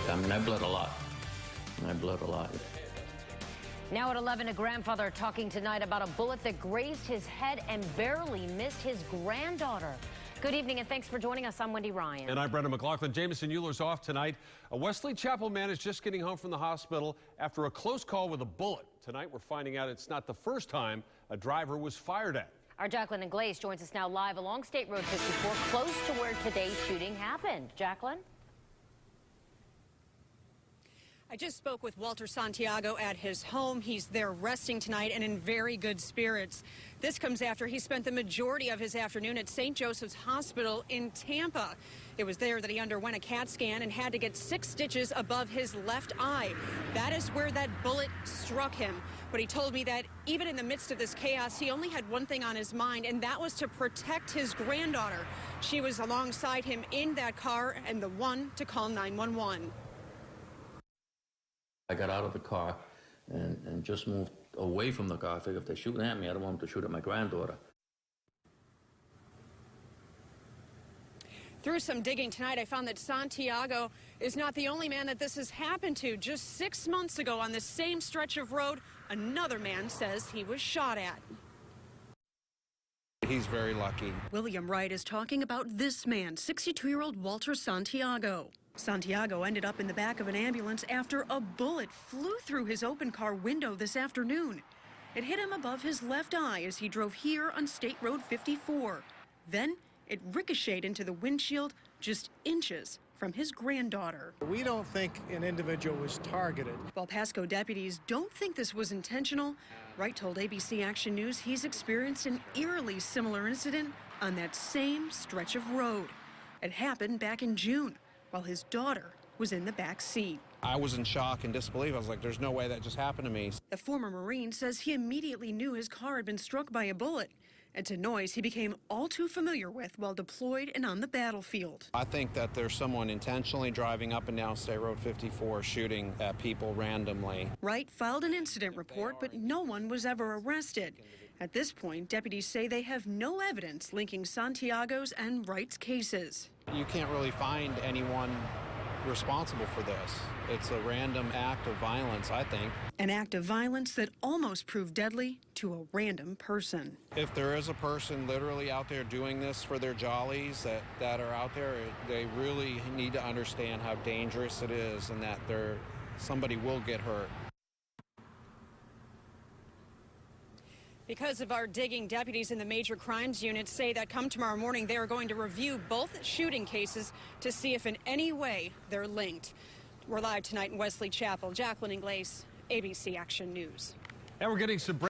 I mean, I bled a lot. I bled a lot. Now at 11, a grandfather talking tonight about a bullet that grazed his head and barely missed his granddaughter. Good evening and thanks for joining us. I'm Wendy Ryan. And I'm Brendan McLaughlin. Jameson Euler's off tonight. A Wesley Chapel man is just getting home from the hospital after a close call with a bullet. Tonight we're finding out it's not the first time a driver was fired at. Our Jacqueline and Glaze joins us now live along State Road 54, close to where today's shooting happened. Jacqueline? I just spoke with Walter Santiago at his home. He's there resting tonight and in very good spirits. This comes after he spent the majority of his afternoon at St. Joseph's Hospital in Tampa. It was there that he underwent a CAT scan and had to get 6 stitches above his left eye. That is where that bullet struck him. But he told me that even in the midst of this chaos, he only had one thing on his mind, and that was to protect his granddaughter. She was alongside him in that car and the one to call 911. I got out of the car and just moved away from the car. I figured if they're shooting at me, I don't want them to shoot at my granddaughter. Through some digging tonight, I found that Santiago is not the only man that this has happened to. Just 6 months ago on this same stretch of road, another man says he was shot at. He's very lucky. William Wright is talking about this man, 62-year-old Walter Santiago. Santiago ended up in the back of an ambulance after a bullet flew through his open car window this afternoon. It hit him above his left eye as he drove here on State Road 54. Then it ricocheted into the windshield just inches from his granddaughter. We don't think an individual was targeted. While Pasco deputies don't think this was intentional, Wright told ABC Action News he's experienced an eerily similar incident on that same stretch of road. It happened back in June, while his daughter was in the back seat. I was in shock and disbelief. I was like, there's no way that just happened to me. The former Marine says he immediately knew his car had been struck by a bullet. It's a noise he became all too familiar with while deployed and on the battlefield. I think that there's someone intentionally driving up and down State Road 54 shooting at people randomly. Wright filed an incident report, but no one was ever arrested. At this point, deputies say they have no evidence linking Santiago's and Wright's cases. You can't really find anyone responsible for this. It's a random act of violence, I think. An act of violence that almost proved deadly to a random person. If there is a person literally out there doing this for their jollies that are out there, they really need to understand how dangerous it is and that somebody will get hurt. Because of our digging, deputies in the major crimes unit say that come tomorrow morning, they are going to review both shooting cases to see if in any way they're linked. We're live tonight in Wesley Chapel. Jacqueline and Glaze, ABC Action News. And we're getting some